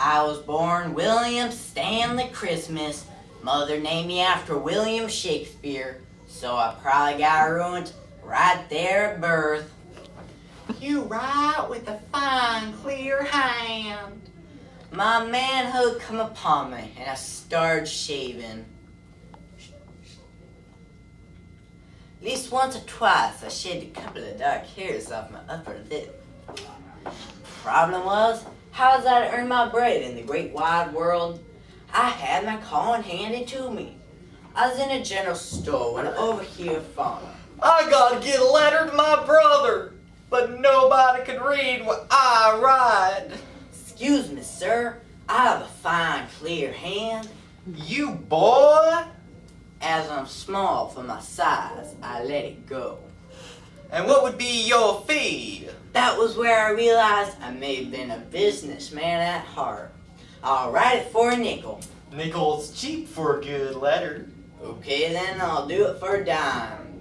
I was born William Stanley Christmas. Mother named me after William Shakespeare, so I probably got ruined right there at birth. You write with a fine, clear hand. My manhood come upon me, and I started shaving. At least once or twice, I shaved a couple of dark hairs off my upper lip. Problem was, how was I to earn my bread in the great wide world? I had my calling handed to me. I was in a general store when I overheard phone. I gotta get a letter to my brother, but nobody can read what I write. Excuse me, sir. I have a fine, clear hand. You boy! As I'm small for my size, I let it go. And what would be your fee? That was where I realized I may have been a businessman at heart. I'll write it for a nickel. Nickel's cheap for a good letter. Okay then, I'll do it for a dime.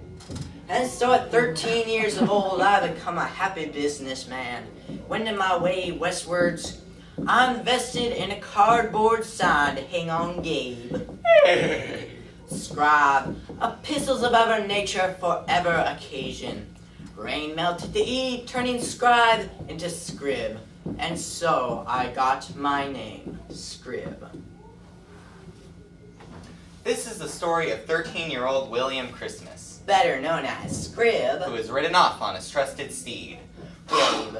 And so at 13 years old, I become a happy businessman. Wending my way westwards, I invested in a cardboard sign to hang on Gabe. Scrib, epistles of ever nature for ever occasion. Rain melted the E, turning scribe into scrib. And so I got my name, Scrib. This is the story of 13-year-old William Christmas, Better known as Scrib. who is ridden off on his trusted steed, Gabe.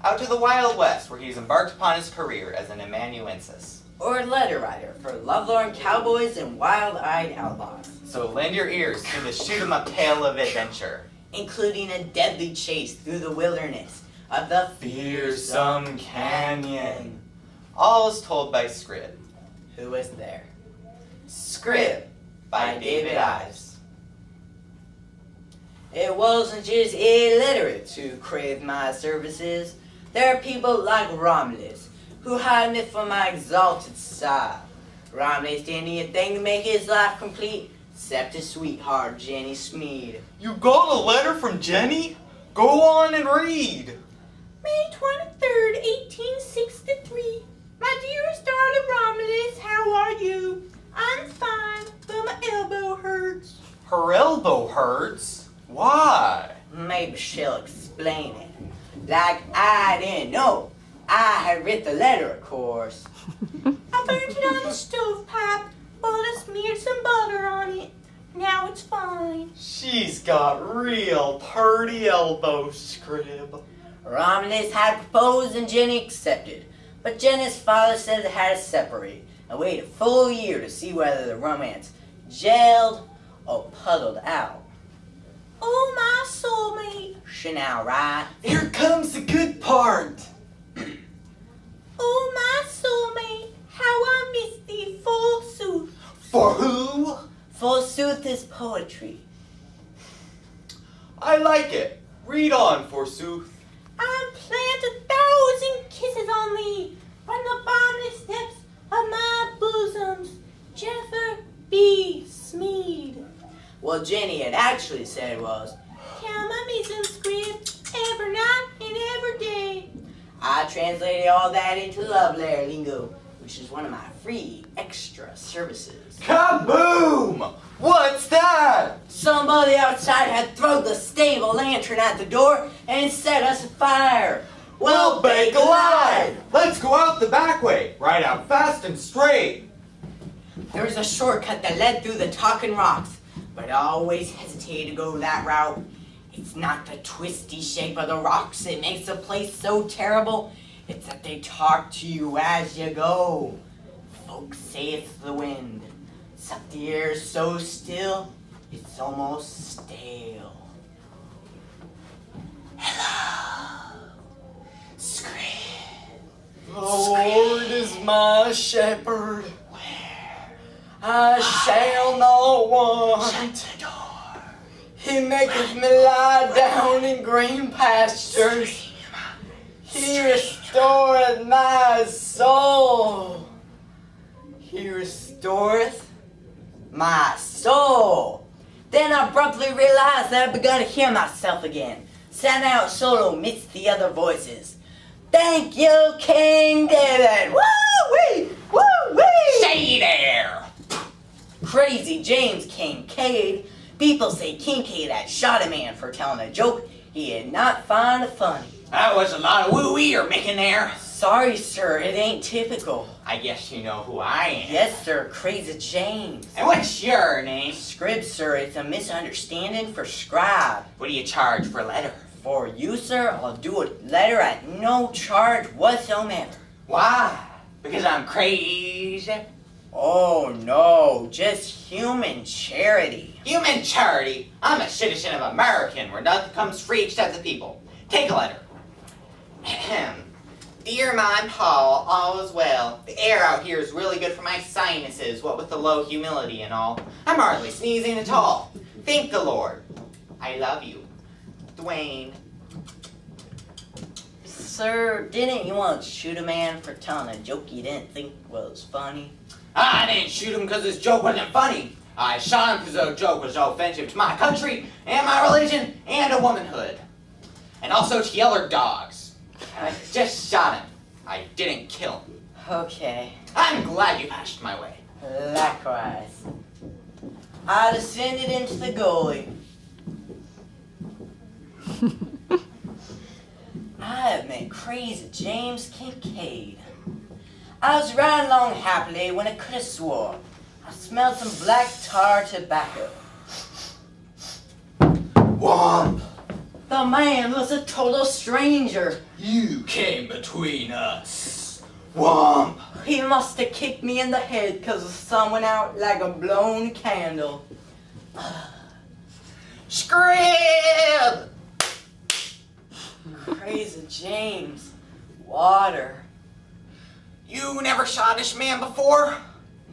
out to the Wild West, where he's embarked upon his career as an amanuensis. Or a letter writer for lovelorn cowboys and wild-eyed outlaws. So lend your ears to the shoot-'em-up tale of adventure. Including a deadly chase through the wilderness of the Fearsome Canyon. All is told by Scrib. Who was there? Scrib by David Ives. It wasn't just illiterates who craved my services. There are people like Romulus who hired me for my exalted style. Romulus didn't need a thing to make his life complete except his sweetheart, Jenny Smead. You got a letter from Jenny? Go on and read. May 23rd, 1863. My dearest darling Romulus, how are you? I'm fine, but my elbow hurts. Her elbow hurts? Why? Maybe she'll explain it. Like I didn't know. I had written the letter, of course. I burned it on the stovepipe, but I smeared some butter on it. Now it's fine. She's got real purty elbows, Scrib. Romulus had proposed and Jenny accepted, but Jenny's father said they had to separate and wait a full year to see whether the romance gelled or puddled out. Oh, my soulmate, she now writes. Here comes the good part. Oh, my soulmate, how I miss thee, forsooth. For who? Forsooth is poetry. I like it. Read on, forsooth. I plant 1,000 kisses on thee from the bottomless depths of my bosoms. Jennifer B. Smead. What Jenny had actually said was, count my mission script every night and every day. I translated all that into love letter lingo, which is one of my free extra services. Kaboom! What's that? Somebody outside had thrown the stable lantern at the door and set us afire. We'll bake alive! Let's go out the back way. Right out fast and straight. There was a shortcut that led through the talking rocks, but I always hesitated to go that route. It's not the twisty shape of the rocks that makes the place so terrible. It's that they talk to you as you go. Folks say it's the wind. Except the air so still, it's almost stale. Hello, Scrib. The Lord is my shepherd. Where? I shall not want. Shut the door. He maketh me lie down in green pastures. He restoreth my soul. He restoreth my soul. Then I abruptly realized that I'd begun to hear myself again, standing out solo amidst the other voices. Thank you, King David. Woo! Crazy James Kincaid. People say Kincaid had shot a man for telling a joke he did not find funny. That was a lot of woo-wee you're making there. Sorry, sir, it ain't typical. I guess you know who I am. Yes, sir, Crazy James. And what's your name? Scrib, sir, it's a misunderstanding for Scrib. What do you charge for a letter? For you, sir, I'll do a letter at no charge whatsoever. Why? Because I'm crazy? Oh, no, just human charity. Human charity? I'm a citizen of America where nothing comes free except the people. Take a letter. Ahem. Dear Mom Paul, all is well. The air out here is really good for my sinuses, what with the low humidity and all. I'm hardly sneezing at all. Thank the Lord. I love you. Dwayne. Sir, didn't you once shoot a man for telling a joke you didn't think was funny? I didn't shoot him because his joke wasn't funny. I shot him because the joke was offensive to my country and my religion and a womanhood. And also to yellow dogs. I just shot him. I didn't kill him. Okay. I'm glad you passed my way. Likewise. I descended into the gully. I have met Crazy James Kincaid. I was riding along happily when I could have swore I smelled some black tar tobacco. Womp! The man was a total stranger. You came between us. Womp! He must have kicked me in the head because the sun went out like a blown candle. Scrib! Crazy James. Water. You never shot this man before?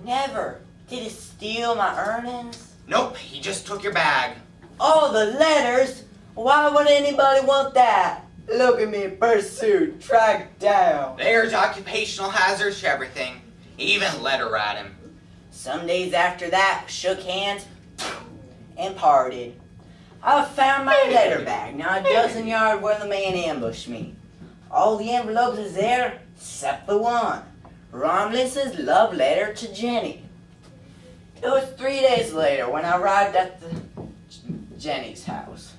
Never. Did he steal my earnings? Nope, he just took your bag. Oh, the letters? Why would anybody want that? Look at me pursued, tracked down. There's occupational hazards to everything. Even letter at him. Some days after that, shook hands and parted. I found my letter bag, now a dozen yards where the man ambushed me. All the envelopes is there, except the one. Romulus' love letter to Jenny. It was 3 days later when I arrived at Jenny's house.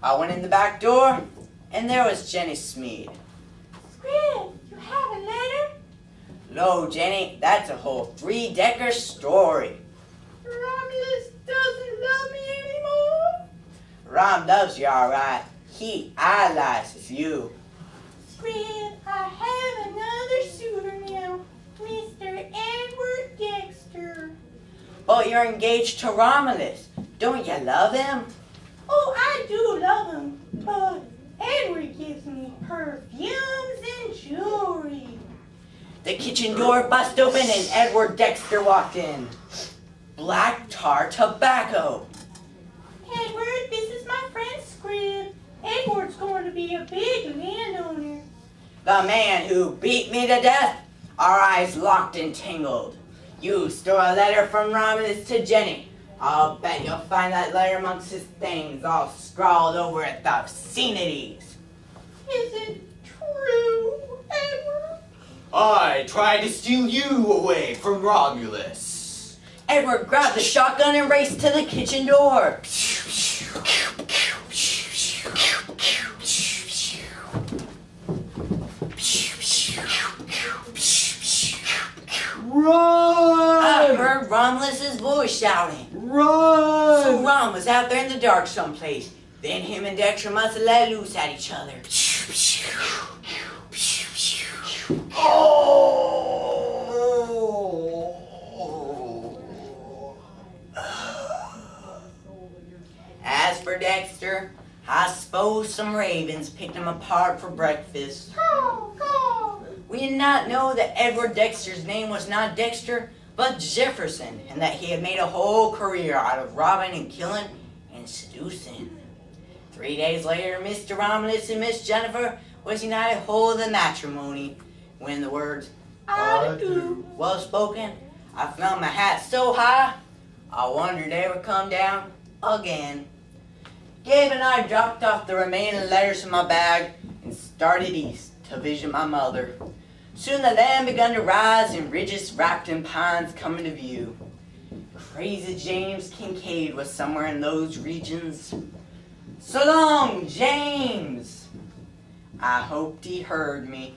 I went in the back door, and there was Jenny Smead. Scrib, you have a letter? No, Jenny, that's a whole 3-decker story. Romulus doesn't love me anymore? Rom loves you, all right. He idolizes you. Scrib, I have another suitor now, Mr. Edward Dexter. But you're engaged to Romulus. Don't you love him? Oh, I do love him, but Edward gives me perfumes and jewelry. The kitchen door bust open and Edward Dexter walked in. Black tar tobacco. Edward, this is my friend Scrib. Edward's going to be a big landowner. The man who beat me to death. Our eyes locked and tangled. You stole a letter from Romulus to Jenny. I'll bet you'll find that letter amongst his things, all scrawled over at the obscenities. Is it true, Edward? I tried to steal you away from Romulus. Edward grabbed the shotgun and raced to the kitchen door. Run! I heard Romulus's voice shouting. Run! So Rom was out there in the dark someplace. Then him and Dexter must have let loose at each other. As for Dexter, I suppose some ravens picked him apart for breakfast. We did not know that Edward Dexter's name was not Dexter, but Jefferson, and that he had made a whole career out of robbing and killing and seducing. 3 days later, Mr. Romulus and Miss Jennifer was united whole in matrimony. When the words, I do. well spoken, I found my hat so high, I wondered they would come down again. Gabe and I dropped off the remaining letters in my bag and started east to visit my mother. Soon the land began to rise and ridges wrapped in pines coming to view. crazy James Kincaid was somewhere in those regions. So long, James! I hoped he heard me.